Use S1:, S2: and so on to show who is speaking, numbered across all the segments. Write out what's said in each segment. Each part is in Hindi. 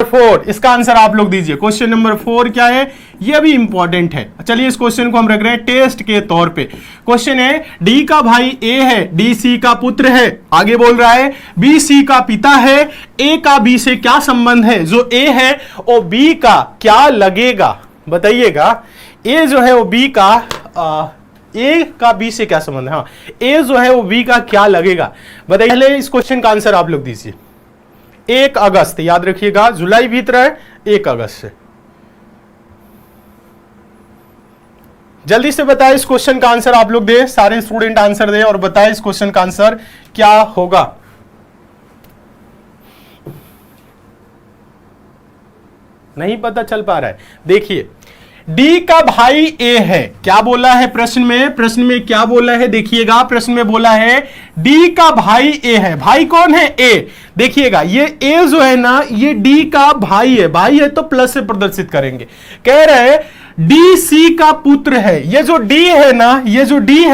S1: 4, इसका आंसर आप लोग दीजिए। क्वेश्चन नंबर 4 क्या है, ये भी इंपॉर्टेंट है। चलिए इस क्वेश्चन को हम रख रहे हैं टेस्ट के तौर पे। क्वेश्चन है डी का भाई ए है, डी सी का पुत्र है। आगे बोल रहा है बी सी का पिता है, ए का बी से क्या संबंध है। जो ए है वो बी का क्या लगेगा, बताइएगा। ए जो है वो बी का ए का बी से क्या संबंध है। हाँ, ए जो है वो बी का क्या लगेगा, बताइए। पहले इस क्वेश्चन का आंसर आप लोग दीजिए। 1 अगस्त, याद रखिएगा जुलाई भीतर है 1 अगस्त से। जल्दी से बताएं इस क्वेश्चन का आंसर आप लोग दे, सारे स्टूडेंट आंसर दे और बताएं इस क्वेश्चन का आंसर क्या होगा। नहीं पता चल पा रहा है, देखिए डी का भाई ए है, क्या बोला है प्रश्न में क्या बोला है, देखिएगा प्रश्न में बोला है डी का भाई ए है। भाई कौन है, ए। देखिएगा ये ए जो है ना ये डी का भाई है तो प्लस से प्रदर्शित करेंगे। कह रहे हैं डी सी का पुत्र है। ये जो डी है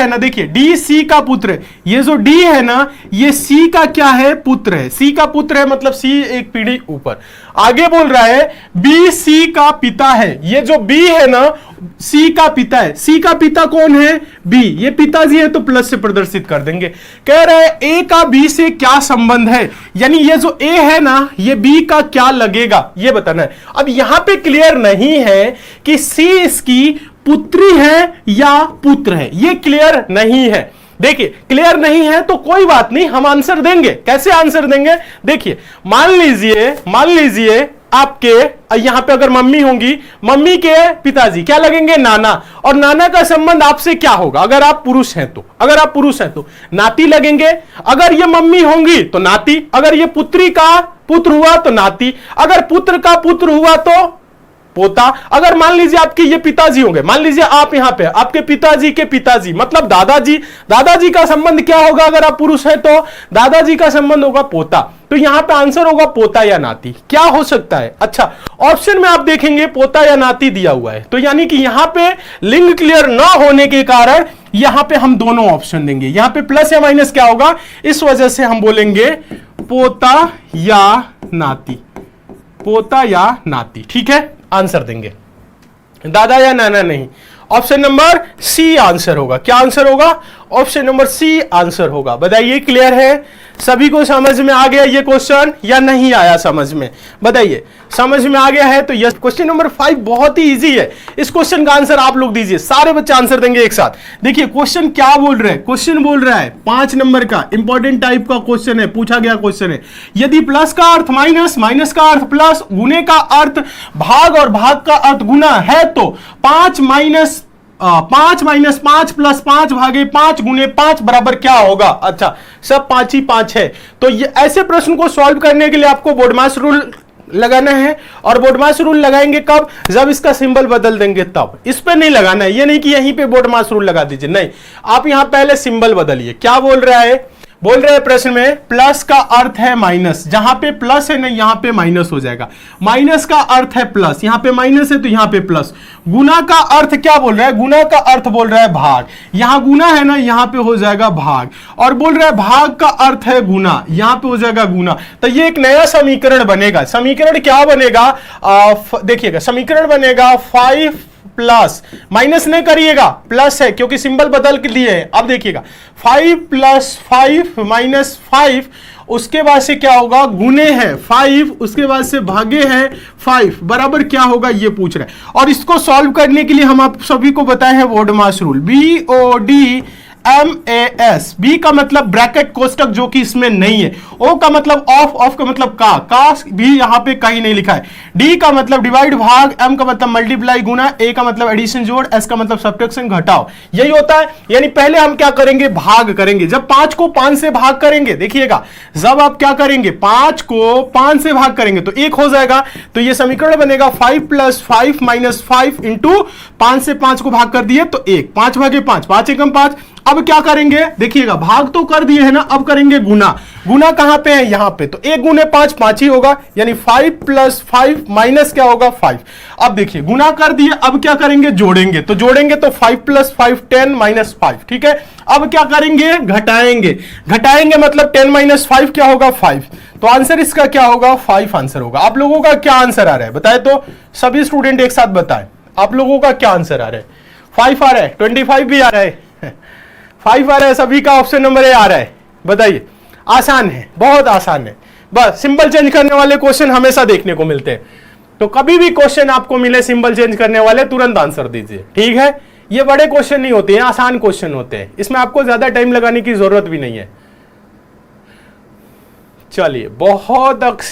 S1: ना, देखिए डी सी का पुत्र है। ये जो डी है ना ये सी का क्या है, पुत्र है। सी का पुत्र है मतलब सी एक पीढ़ी ऊपर। आगे बोल रहा है बी सी का पिता है। ये जो बी है ना सी का पिता है। सी का पिता कौन है, बी। ये पिताजी है तो प्लस से प्रदर्शित कर देंगे। कह रहे हैं ए का बी से क्या संबंध है, यानी ये जो ए है ना ये बी का क्या लगेगा ये बताना है। अब यहां पे क्लियर नहीं है कि सी इसकी पुत्री है या पुत्र है, ये क्लियर नहीं है। देखिए क्लियर नहीं है तो कोई बात नहीं, हम आंसर देंगे। कैसे आंसर देंगे, देखिए मान लीजिए आपके यहां पे अगर मम्मी होंगी, मम्मी के पिताजी क्या लगेंगे, नाना। और नाना का संबंध आपसे क्या होगा, अगर आप पुरुष हैं तो नाती लगेंगे। अगर ये मम्मी होंगी तो नाती, अगर ये पुत्री का पुत्र हुआ तो नाती, अगर पुत्र का पुत्र हुआ तो पोता। अगर मान लीजिए आपके ये पिताजी होंगे, मान लीजिए आप यहां पे आपके पिताजी के पिताजी मतलब दादाजी का संबंध क्या होगा, अगर आप पुरुष हैं तो दादाजी का संबंध होगा पोता। तो यहां पे आंसर होगा पोता या नाती। क्या हो सकता है, अच्छा ऑप्शन में आप देखेंगे पोता या नाती दिया हुआ है, तो यानी कि यहां पे लिंग क्लियर ना होने के कारण यहां पे हम दोनों ऑप्शन देंगे। यहां पे प्लस या माइनस क्या होगा, इस वजह से हम बोलेंगे पोता या नाती। ठीक है, आंसर देंगे दादा या नाना नहीं। ऑप्शन नंबर सी आंसर होगा। क्या आंसर होगा, ऑप्शन नंबर सी आंसर होगा। बताइए क्लियर है, सभी को समझ में आ गया ये क्वेश्चन या नहीं आया समझ में, बताइए। समझ में आ गया है तो यस। क्वेश्चन नंबर 5 बहुत ही इजी है, इस क्वेश्चन का आंसर आप लोग दीजिए, सारे बच्चे आंसर देंगे एक साथ। देखिए क्वेश्चन क्या बोल रहे हैं, क्वेश्चन बोल रहा है 5 नंबर का इंपॉर्टेंट टाइप का क्वेश्चन है, पूछा गया क्वेश्चन है। यदि प्लस का अर्थ माइनस, माइनस का अर्थ प्लस, गुने का अर्थ भाग और भाग का अर्थ गुना है तो 5 माइनस 5 प्लस 5 भागे 5 गुने 5 बराबर क्या होगा। अच्छा सब 5 ही 5 है। तो ये ऐसे प्रश्न को सॉल्व करने के लिए आपको बोडमास रूल लगाना है। और बोडमास रूल लगाएंगे कब, जब इसका सिंबल बदल देंगे तब। इस पे नहीं लगाना है, ये नहीं कि यहीं पे बोडमास रूल लगा दीजिए, नहीं, आप यहां पहले सिंबल बदलिए। क्या बोल रहा है, बोल रहे हैं प्रश्न में प्लस का अर्थ है माइनस, जहां पे प्लस है ना यहां पे माइनस हो जाएगा। माइनस का अर्थ है प्लस, यहां पे माइनस है तो यहां पे प्लस। गुना का अर्थ क्या बोल रहा है, गुना का अर्थ बोल रहा है भाग, यहां गुना है ना यहां पे हो जाएगा भाग। और बोल रहा है भाग का अर्थ है गुना, यहां पे हो जाएगा गुना। तो ये एक नया समीकरण बनेगा। समीकरण क्या बनेगा, देखिएगा समीकरण बनेगा 5 प्लस, माइनस नहीं करिएगा, प्लस है क्योंकि सिंबल बदल के लिए है। अब देखिएगा 5 प्लस 5 माइनस 5, उसके बाद से क्या होगा, गुने है 5, उसके बाद से भागे है 5, बराबर क्या होगा ये पूछ रहा है। और इसको सॉल्व करने के लिए हम आप सभी को बताए हैं बोडमास रूल, BODMAS। बी का मतलब ब्रैकेट कोष्टक जो कि इसमें नहीं है, ओ का मतलब ऑफ, ऑफ का मतलब का भी यहां पे कहीं नहीं लिखा है। डी का मतलब डिवाइड भाग, एम का मतलब मल्टीप्लाई गुना, ए का मतलब एडिशन जोड़, एस का मतलब सब्ट्रैक्शन घटाओ, यही होता है। यानी पहले हम क्या करेंगे, भाग करेंगे। जब 5 को 5 से भाग करेंगे, देखिएगा जब आप क्या करेंगे 5 को 5 से भाग करेंगे तो 1 हो जाएगा। तो ये समीकरण बनेगा 5 प्लस 5 माइनस 5 इंटू 5 से 5 को भाग कर दिए तो 1, 5 भागे 5, 5 एकम 5। अब क्या करेंगे, देखिएगा भाग तो कर दिए है ना, अब करेंगे गुना। गुना कहां पे है, यहां पे, तो 1 गुने 5 5 ही होगा, यानी 5 प्लस 5 माइनस क्या होगा 5। अब देखिए गुना कर दिए, अब क्या करेंगे, जोड़ेंगे। तो जोड़ेंगे तो 5 प्लस 5 10 माइनस 5, ठीक है। अब क्या करेंगे, घटाएंगे। घटाएंगे मतलब 10 माइनस 5 क्या होगा 5। तो तो आंसर इसका क्या होगा? 5 आंसर होगा। आप लोगों का क्या आंसर आ रहा है बताए तो, सभी स्टूडेंट एक साथ बताएं, आप लोगों का क्या आंसर आ रहा है? 5 आ रहा है, 25 भी आ रहा है 5 आ रहा है, सभी का ऑप्शन नंबर ए आ रहा है। बताइए, आसान है, बहुत आसान है। बस सिंबल चेंज करने वाले क्वेश्चन हमेशा देखने को मिलते हैं, तो कभी भी क्वेश्चन आपको मिले सिंबल चेंज करने वाले, तुरंत आंसर दीजिए, ठीक है? ये बड़े क्वेश्चन नहीं होते हैं, आसान क्वेश्चन होते हैं, इसमें आपको ज्यादा टाइम लगाने की जरूरत भी नहीं है। चलिए, बहुत